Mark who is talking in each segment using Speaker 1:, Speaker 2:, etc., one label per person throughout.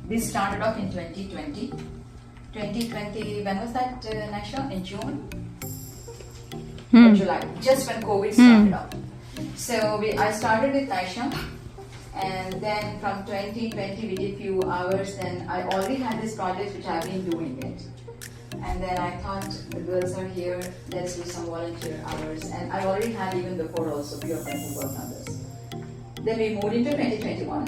Speaker 1: This started off in 2020. 2020, when was that, Naisha? In June? Or July, just when COVID started off. So I started with Naisha, and then from 2020 we did few hours. Then I already had this project which I've been doing it. And then I thought, the girls are here, let's do some volunteer hours. And I already had even before also few of them who worked on this. Then we moved into 2021.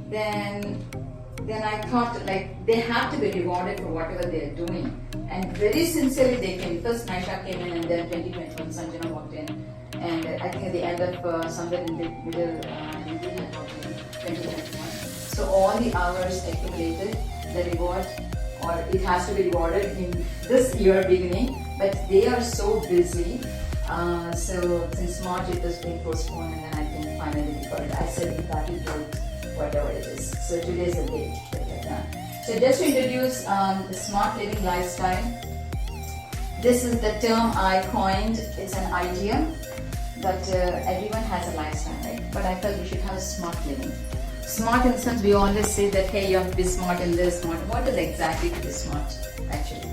Speaker 1: Then I thought, like, they have to be rewarded for whatever they are doing. And very sincerely they came. First Naisha came in, and then 2021 Sanjana walked in. And I think at the end of somewhere in the middle, Lily had walked in 2021. So all the hours accumulated, the reward, or it has to be rewarded in this year beginning, but they are so busy. So since March it was being postponed, and then I think finally we got it. I said that will do whatever it is. So today is the date that we have done. So just to introduce the smart living lifestyle. This is the term I coined. It's an idea, but everyone has a lifestyle, right? But I felt we should have a smart living. Smart in the sense we always say that, hey, you have to be smart in this, smart. What is exactly to be smart, actually?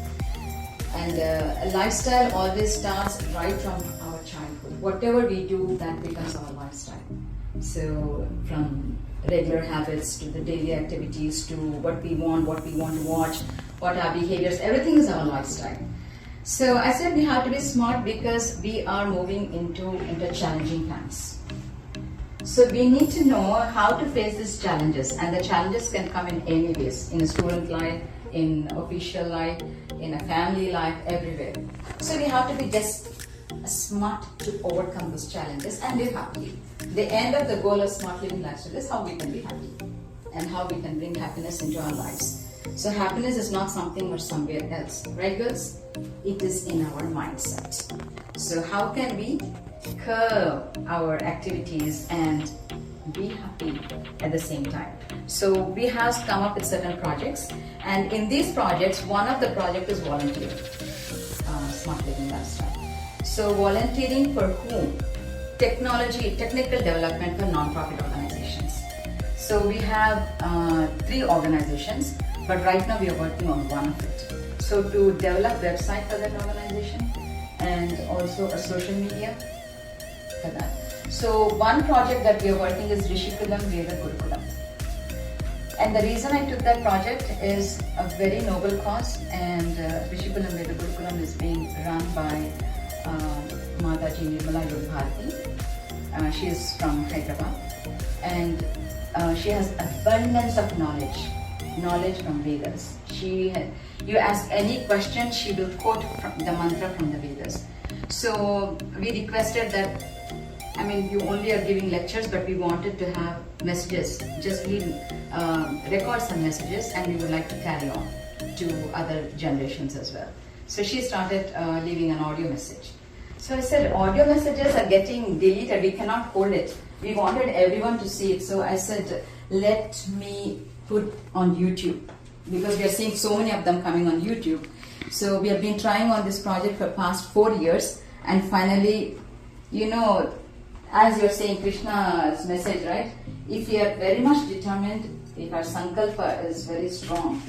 Speaker 1: And a lifestyle always starts right from our childhood. Whatever we do, that becomes our lifestyle. So from regular habits to the daily activities to what we want to watch, what our behaviors, everything is our lifestyle. So I said we have to be smart because we are moving into challenging times. So we need to know how to face these challenges, and the challenges can come in any ways, in a student life, in official life, in a family life, everywhere. So we have to be just smart to overcome those challenges and live happily. The end of the goal of smart living lifestyle is how we can be happy and how we can bring happiness into our lives. So happiness is not something or somewhere else, right girls? It is in our mindset. So how can we curb our activities and be happy at the same time? So we have come up with certain projects, and in these projects, one of the project is volunteering, smart living lifestyle. So volunteering for whom? Technical development for non-profit organizations. So we have 3 organizations, but right now we are working on one of it. So to develop website for that organization and also a social media for that. So one project that we are working is Rishikulam Veda Gurukulam. And the reason I took that project is a very noble cause, and Rishikulam Veda Gurukulam is being run by Mataji Nirmala Yogabharati. She is from Hyderabad, and she has abundance of knowledge from Vedas. You ask any question, she will quote from the mantra from the Vedas. So we requested that, I mean, you only are giving lectures, but we wanted to have messages. Just record some messages, and we would like to carry on to other generations as well. So she started leaving an audio message. So I said, audio messages are getting deleted, we cannot hold it. We wanted everyone to see it. So I said, let me put on YouTube, because we are seeing so many of them coming on YouTube. So we have been trying on this project for past 4 years, and finally, you know, as you're saying, Krishna's message, right? If we are very much determined, if our sankalpa is very strong,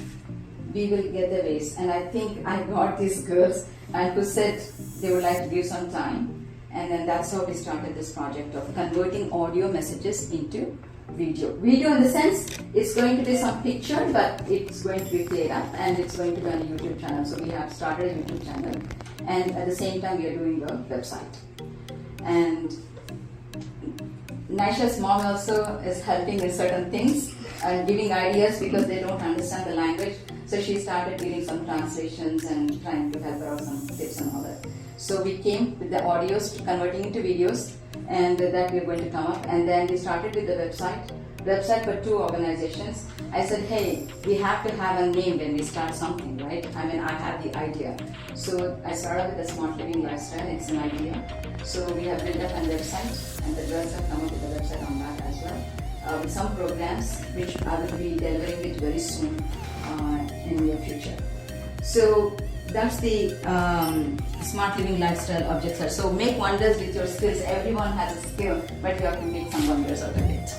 Speaker 1: we will get the ways. And I think I got these girls and who said they would like to give some time, and then that's how we started this project of converting audio messages into video. Video in the sense, it's going to be some picture, but it's going to be played up, and it's going to be on a YouTube channel. So we have started a YouTube channel, and at the same time we are doing a website. And Naisha's mom also is helping with certain things and giving ideas because they don't understand the language. So she started giving some translations and trying to help her out some tips and all that. So we came with the audios, converting into videos, and that we're going to come up. And then we started with the website for 2 organizations. I said, hey, we have to have a name when we start something, right? I mean, I have the idea. So I started with the Smart Living Lifestyle. It's an idea. So we have built up a website, and the girls have come up with a website on that as well. With some programs which I will be delivering it very soon in the near future. So that's the Smart Living Lifestyle objects. So make wonders with your skills. Everyone has a skill, but you have to make some wonders out of it.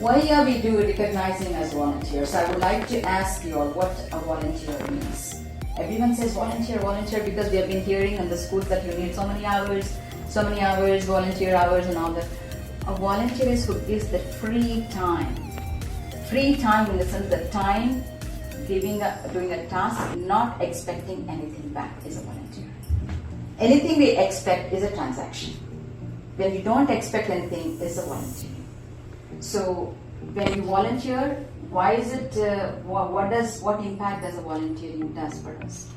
Speaker 1: Why are we recognizing as volunteers? I would like to ask you all what a volunteer means. Everyone says volunteer, volunteer, because we have been hearing in the schools that you need so many hours, volunteer hours and all that. A volunteer is who gives the free time. Free time in the sense that time doing a task, not expecting anything back is a volunteer. Anything we expect is a transaction. When you don't expect anything is a volunteer. So when you volunteer, why is it? What impact does a volunteering does for us?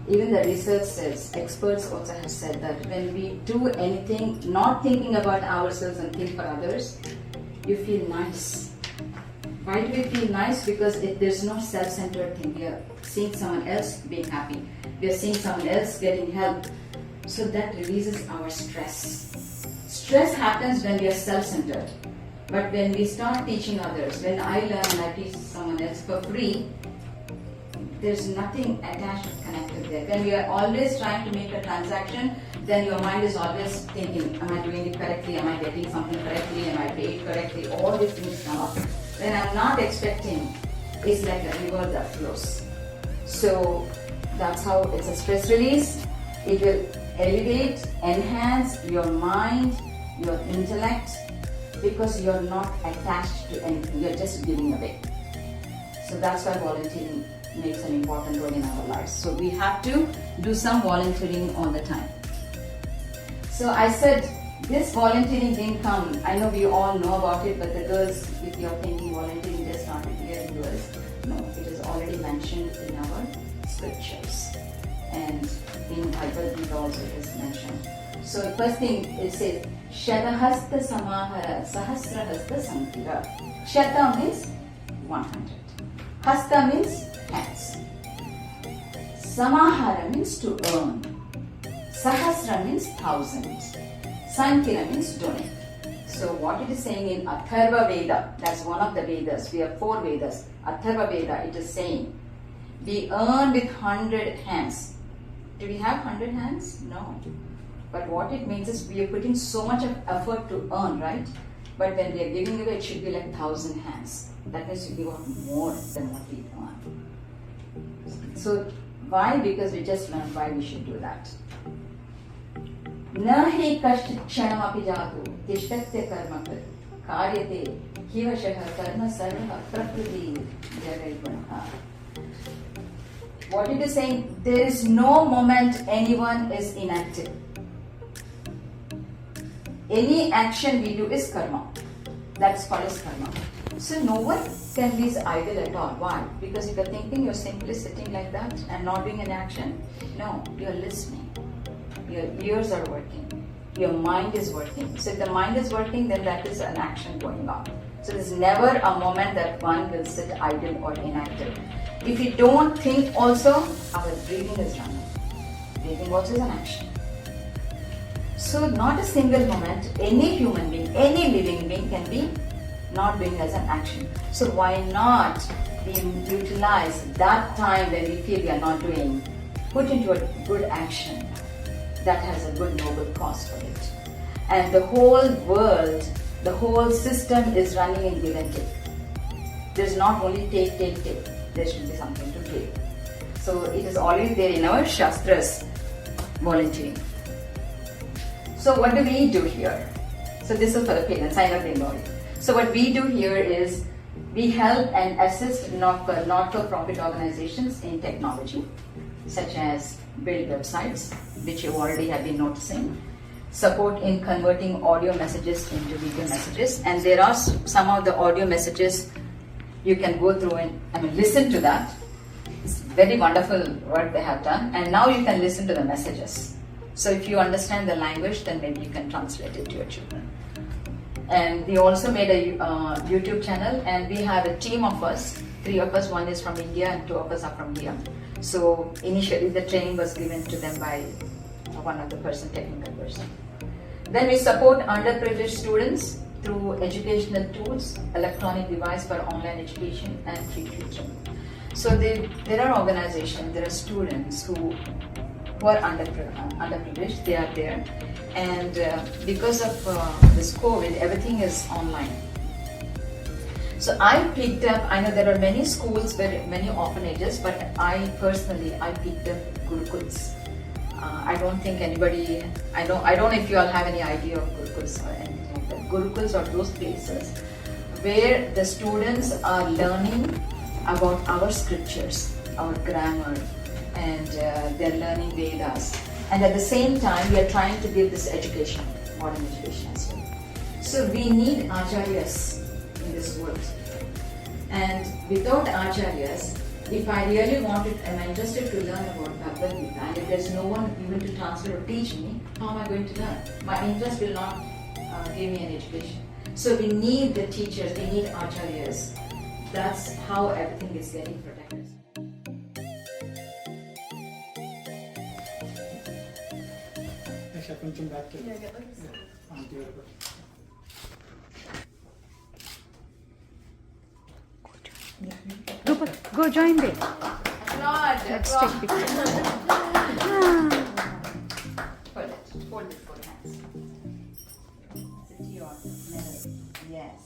Speaker 1: Even the research says, experts also have said that when we do anything, not thinking about ourselves and think for others, you feel nice. Why do we feel nice? Because there's no self-centered thing. We are seeing someone else being happy. We are seeing someone else getting help. So that releases our stress. Stress happens when we are self-centered. But when we start teaching others, when I learn and I teach someone else for free, there's nothing attached or connected there. When we are always trying to make a transaction, then your mind is always thinking, am I doing it correctly? Am I getting something correctly? Am I paid correctly? All these things come up. When I'm not expecting, it's like a river that flows. So that's how it's a stress release. It will elevate, enhance your mind, your intellect, because you're not attached to anything, you're just giving away. So that's why volunteering makes an important role in our lives. So we have to do some volunteering all the time. So I said this volunteering didn't come, I know we all know about it, but the girls, if you're thinking volunteering just started here in US, no, it is already mentioned in our scriptures. And in Bible it also is mentioned. So the first thing it says, Shatahasta Samahara Sahasrahasta Sankira. Shata means 100. Hasta means hands. Samahara means to earn. Sahasra means 1,000. Sankira means donate. So what it is saying in Atharva Veda, that's one of the Vedas, we have 4 Vedas. Atharva Veda, it is saying, we earn with 100 hands. Do we have 100 hands? No. But what it means is we are putting so much of effort to earn, right? But when we are giving away, it should be like 1,000 hands. That means you give out more than what we earn. So why? Because we just learned why we should do that. Nahi kshanamapi jatu tishtatya karmakar karyate hivashaha karma sarva prakriti jagaigunaha. What it is saying, there is no moment anyone is inactive. Any action we do is karma. That's called as karma. So no one can be idle at all. Why? Because if you're thinking you're simply sitting like that and not doing an action, no, you're listening. Your ears are working. Your mind is working. So if the mind is working, then that is an action going on. So there's never a moment that one will sit idle or inactive. If we don't think also, our breathing is running. Breathing also is an action. So not a single moment, any human being, any living being can be not doing as an action. So why not utilize that time when we feel we are not doing, put into a good action that has a good noble cause for it. And the whole world, the whole system is running in give and take. There's not only take. There should be something to give. So it is already there in our Shastras, volunteering. So what do we do here? So this is for the parents, I know they know it. So what we do here is we help and assist not-for-profit organizations in technology, such as build websites, which you already have been noticing, support in converting audio messages into video messages, and there are some of the audio messages you can go through and listen to that. It's very wonderful work they have done, and now you can listen to the messages. So if you understand the language, then maybe you can translate it to your children. And we also made a YouTube channel, and we have a team of us, 3 of us, 1 is from India and 2 of us are from here. So initially the training was given to them by one of the technical person. Then we support underprivileged students through educational tools, electronic device for online education and free tutoring. So there are organizations, there are students who are underprivileged, they are there. And because of this COVID, everything is online. So I picked up, I know there are many schools, many orphanages, but I personally picked up Gurukuls. I don't think anybody, I don't know if you all have any idea of Gurukuls or anything like that. Gurukuls are those places where the students are learning about our scriptures, our grammar, and they're learning Vedas. And at the same time, we are trying to give this education, modern education as well. So we need acharyas in this world. And without acharyas, if I really wanted, am interested to learn about Bhagavad Gita, and if there's no one even to translate or teach me, how am I going to learn? My interest will not give me an education. So we need the teachers, we need acharyas. That's how everything is getting protected.
Speaker 2: కొంచెం back
Speaker 3: Go join them.
Speaker 1: Let's
Speaker 3: take picture.
Speaker 1: Hold it for hands. Sit here on the middle. Yes.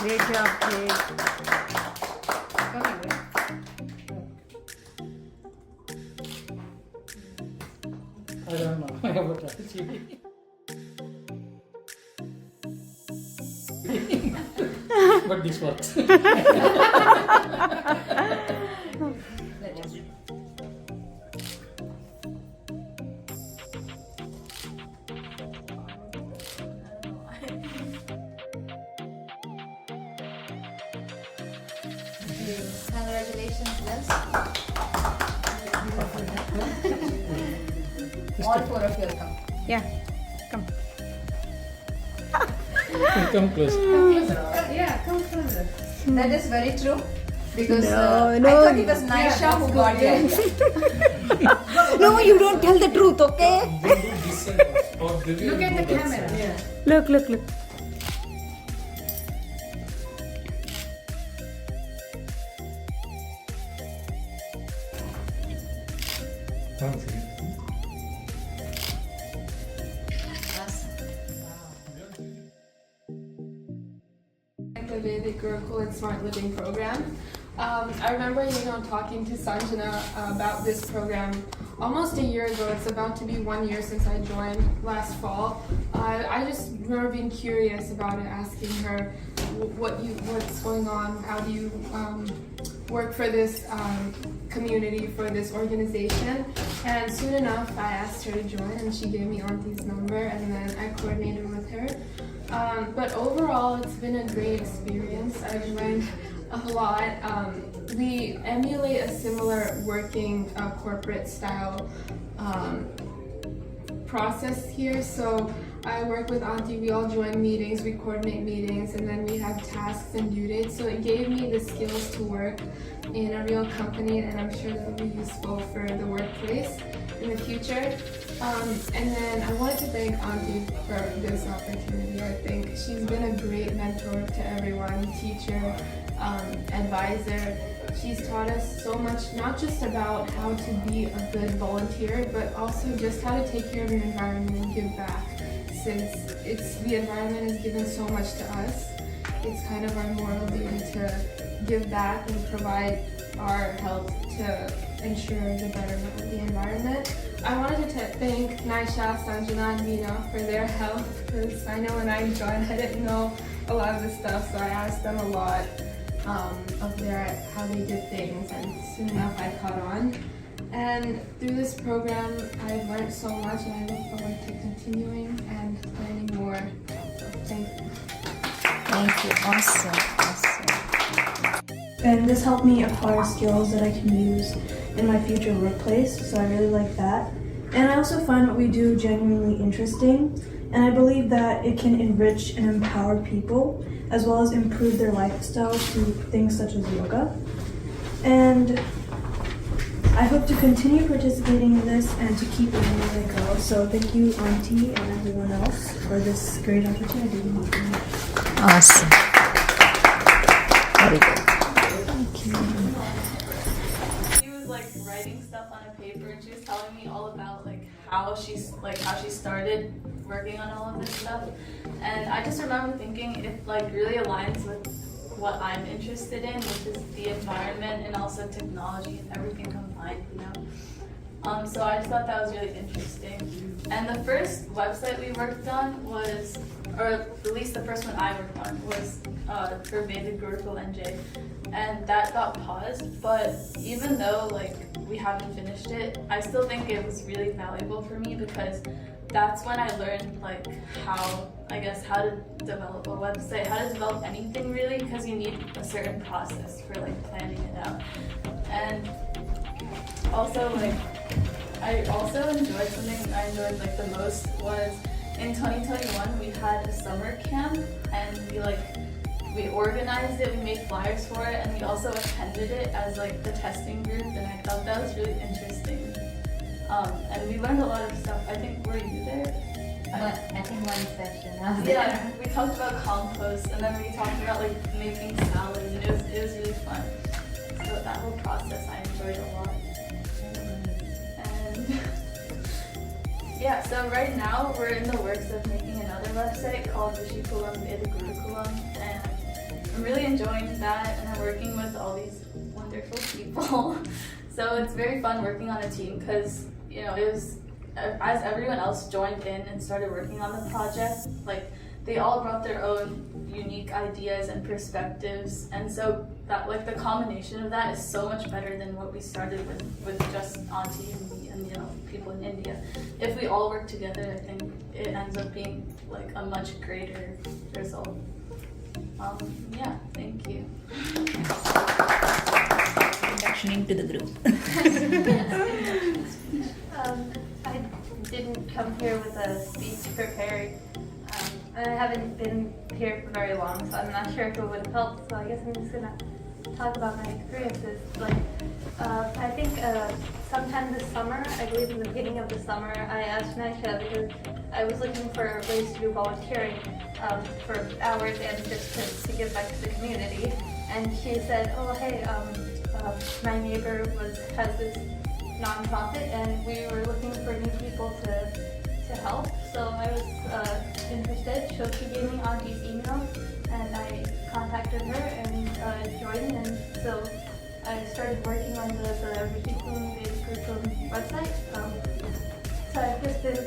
Speaker 3: Great job, kid.
Speaker 2: I don't know about that. But this works.
Speaker 1: Congratulations, Les. All four of you will come.
Speaker 3: Yeah, come.
Speaker 2: Come close.
Speaker 4: Yeah, come closer.
Speaker 1: That is very true. Because
Speaker 3: No,
Speaker 1: I
Speaker 3: no.
Speaker 1: thought it was Naisha who got the idea.
Speaker 3: No, you don't tell the truth, okay?
Speaker 4: Look at the camera. Yeah.
Speaker 3: Look.
Speaker 4: The Vedic Gurukul and Smart Living program. I remember, talking to Sanjana about this program almost a year ago. It's about to be 1 year since I joined last fall. I just remember being curious about it, asking her what's going on, how do you work for this community, for this organization. And soon enough, I asked her to join, and she gave me Auntie's number, and then I coordinated with her. But overall, it's been a great experience. I've learned a lot. We emulate a similar working corporate style process here. So I work with Auntie, we all join meetings, we coordinate meetings, and then we have tasks and due dates. So it gave me the skills to work in a real company, and I'm sure that will be useful for the workplace in the future. And then I wanted to thank Auntie for this opportunity. I think she's been a great mentor to everyone, teacher, advisor. She's taught us so much, not just about how to be a good volunteer, but also just how to take care of your environment and give back. Since the environment has given so much to us, it's kind of our moral duty to give back and provide our help to ensure the betterment of the environment. I wanted to thank Naisha, Sanjana, and Meena for their help, because I know when I joined I didn't know a lot of this stuff, so I asked them a lot of how they did things, and soon enough I caught on. And through this program I've learned so much, and I look forward to continuing and learning more. So thank you.
Speaker 1: Thank you. Awesome.
Speaker 5: And this helped me acquire skills that I can use in my future workplace, so I really like that. And I also find what we do genuinely interesting, and I believe that it can enrich and empower people, as well as improve their lifestyle through things such as yoga. And I hope to continue participating in this and to keep learning as I go. So thank you, Auntie, and everyone else for this great opportunity.
Speaker 1: Awesome. Very good.
Speaker 6: how she started working on all of this stuff. And I just remember thinking it like really aligns with what I'm interested in, which is the environment and also technology and everything combined, you know. So I just thought that was really interesting. And the first website we worked on was, or at least the first one I worked on was for Vedic Gurukul NJ, and that got paused. But even though like we haven't finished it, I still think it was really valuable for me because that's when I learned like how to develop a website, how to develop anything really, because you need a certain process for like planning it out. And also like I also enjoyed something I enjoyed like the most was in 2021 we had a summer camp and we organized it, we made flyers for it, and we also attended it as like the testing group, and I thought that was really interesting. And we learned a lot of stuff. I think, were you there?
Speaker 1: I think one session. I was
Speaker 6: Yeah,
Speaker 1: there.
Speaker 6: we talked about compost, and then we talked about like making salads, and it was really fun. So that whole process I enjoyed a lot. And yeah, so right now we're in the works of making another website called Rishikulam Vedic Gurukulam, and I'm really enjoying that, and I'm working with all these wonderful people. So it's very fun working on a team because, you know, it was, as everyone else joined in and started working on the project, like they all brought their own unique ideas and perspectives, and so that like the combination of that is so much better than what we started with just Auntie and me and, you know, people in India. If we all work together, I think it ends up being like a much greater result. Yeah, thank you.
Speaker 3: Introduction into the group.
Speaker 7: I didn't come here with a speech prepared. I haven't been here for very long, so I'm not sure if it would have helped. So I guess I'm just gonna talk about my experiences. I think sometime this summer, I believe in the beginning of the summer, I asked Naisha because I was looking for ways to do volunteering for hours and just to give back to the community. And she said, "Oh, hey, my neighbor has this nonprofit, and we were looking for new people to help." So I was interested. So she gave me Auntie's email, and I contacted her and joined. And so I started working on the Rishikulam Vedic Gurukulam website. So I've just been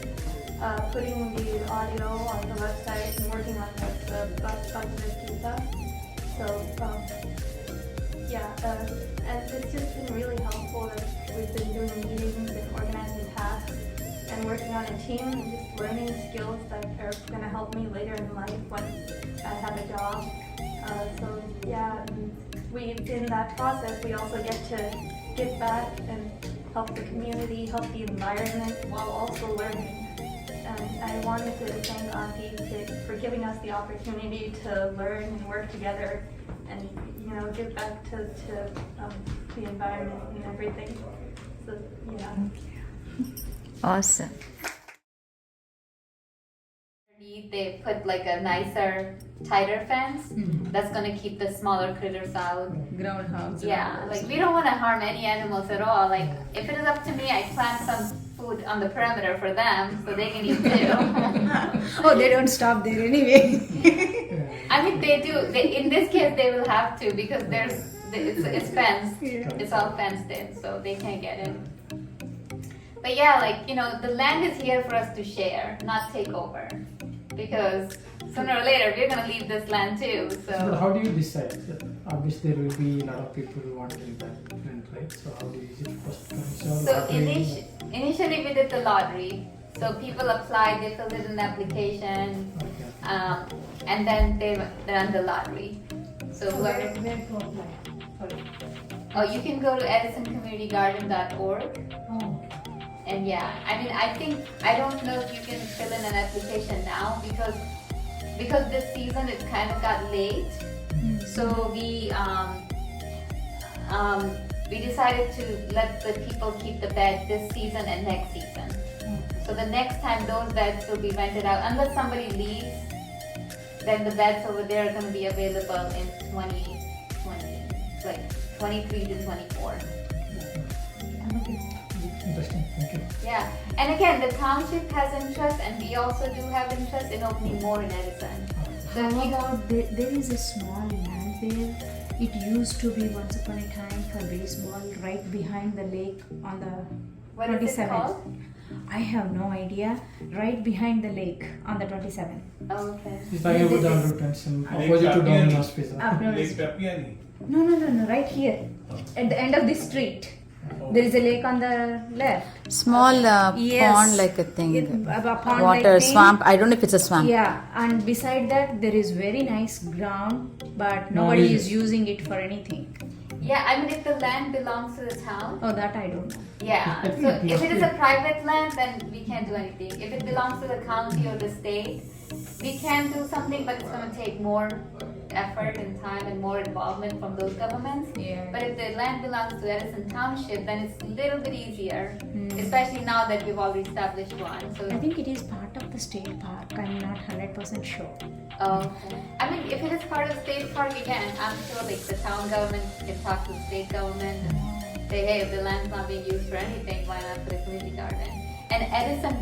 Speaker 7: putting the audio on the website and working on the Bhagavad-gita. So and it's just been really helpful that we've been doing meetings and organizing tasks and working on a team and just learning skills that are going to help me later in life when I have a job. In that process, we also get to give back and help the community, help the environment while also learning. And I wanted to thank Auntie for giving us the opportunity to learn and work together and, you know, give back to the environment and everything. So, yeah.
Speaker 1: Awesome.
Speaker 8: They put like a nicer, tighter fence that's gonna keep the smaller critters out.
Speaker 3: Groundhogs.
Speaker 8: Yeah, like we don't want to harm any animals at all. Like if it is up to me, I plant some food on the perimeter for them so they can eat too.
Speaker 3: Oh, they don't stop there anyway.
Speaker 8: I mean, they do. In this case, they will have to because it's fenced. It's all fenced in, so they can't get in. But yeah, like, you know, the land is here for us to share, not take over. Because sooner or later, we're going to leave this land too.
Speaker 2: But
Speaker 8: So
Speaker 2: how do you decide? Obviously, there will be a lot of people who want to live that land, right? So how do you, is it first come,
Speaker 8: So initially we did the lottery. So people applied, they filled in an application,
Speaker 2: Okay.
Speaker 8: and then they ran the lottery. So whoever,
Speaker 3: Where to apply? Sorry.
Speaker 8: oh, you can go to edisonCommunityGarden.org.
Speaker 3: Oh.
Speaker 8: And yeah, I mean, I don't know if you can fill in an application now because this season it kind of got late. So we decided to let the people keep the bed this season and next season. So the next time those beds will be rented out, unless somebody leaves, then the beds over there are going to be available in 2020, like 23 to 24.
Speaker 2: Interesting. Thank you.
Speaker 8: Yeah, and again, the township has interest, and we also do have interest in opening more in Edison. So if
Speaker 3: How
Speaker 8: you-
Speaker 3: about there is a small land there. It used to be once upon a time for baseball right behind the lake on the
Speaker 8: what is it
Speaker 3: 27th.
Speaker 8: called?
Speaker 3: I have no idea. Right behind the lake on the 27th.
Speaker 8: Oh, okay.
Speaker 2: He's talking about the advertisement
Speaker 9: Lake
Speaker 2: opposite to
Speaker 9: Papiani.
Speaker 2: Domino's Pizza.
Speaker 9: Lake Papiani.
Speaker 3: No. Right here, at the end of the street, there is a lake on the left.
Speaker 1: Small
Speaker 3: Yes.
Speaker 1: pond like a thing.
Speaker 3: A pond
Speaker 1: Water,
Speaker 3: like thing.
Speaker 1: swamp. I don't know if it's a swamp.
Speaker 3: Yeah, and beside that there is very nice ground, but
Speaker 2: No,
Speaker 3: nobody
Speaker 2: we-
Speaker 3: is using it for anything.
Speaker 8: Yeah, I mean, if the land belongs to the town,
Speaker 3: Oh, that I don't know.
Speaker 8: yeah.
Speaker 2: I think
Speaker 8: So
Speaker 2: it
Speaker 8: if it is
Speaker 2: must
Speaker 8: a private land, then we can't do anything. If it belongs to the county or the state, we can do something, but it's going to take more effort and time and more involvement from those governments.
Speaker 3: Yeah.
Speaker 8: But if the land belongs to Edison Township, then it's a little bit easier,
Speaker 3: Hmm.
Speaker 8: especially now that we've already established one. So,
Speaker 3: I think it is part of the state park. I'm not 100% sure.
Speaker 8: okay. I mean, if it is part of the state park, again, I'm sure like the town government can talk to the state government and say, hey, if the land's not being used for anything, why not put a community garden? And Edison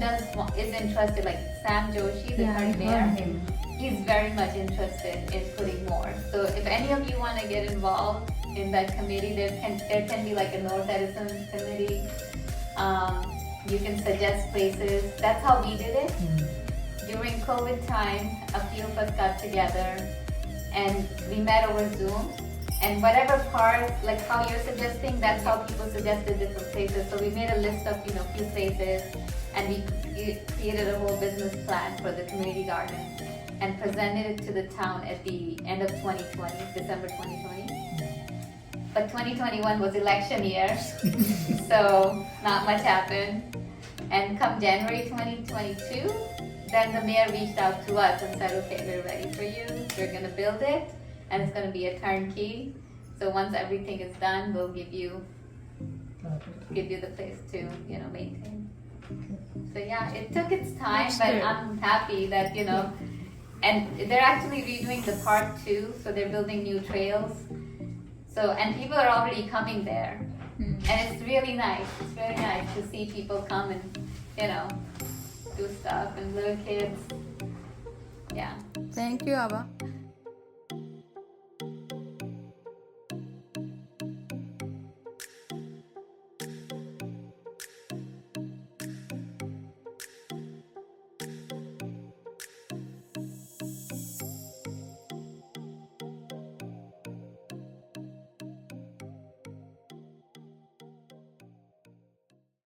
Speaker 8: is interested, like Sam Joshi, the
Speaker 3: Yeah, I
Speaker 8: current
Speaker 3: heard
Speaker 8: mayor.
Speaker 3: him.
Speaker 8: He's very much interested in putting more. So if any of you want to get involved in that committee, there can be like a North Edison committee. You can suggest places. That's how we did it. During COVID time, a few of us got together and we met over Zoom. And whatever part, like how you're suggesting, that's how people suggested different places. So we made a list of, few places, and we created a whole business plan for the community garden and presented it to the town at the end of 2020, December 2020. But 2021 was election year, so not much happened. And come January 2022, then the mayor reached out to us and said, okay, we're ready for you. We're gonna build it, and it's gonna be a turnkey. So once everything is done, we'll give you the place to, maintain. So yeah, it took its time,
Speaker 3: That's
Speaker 8: but
Speaker 3: good.
Speaker 8: I'm happy that, and they're actually redoing the park too, so they're building new trails. So, and people are already coming there. And it's really nice. It's very nice to see people come and, do stuff, and little kids. Yeah.
Speaker 1: Thank you, Abba.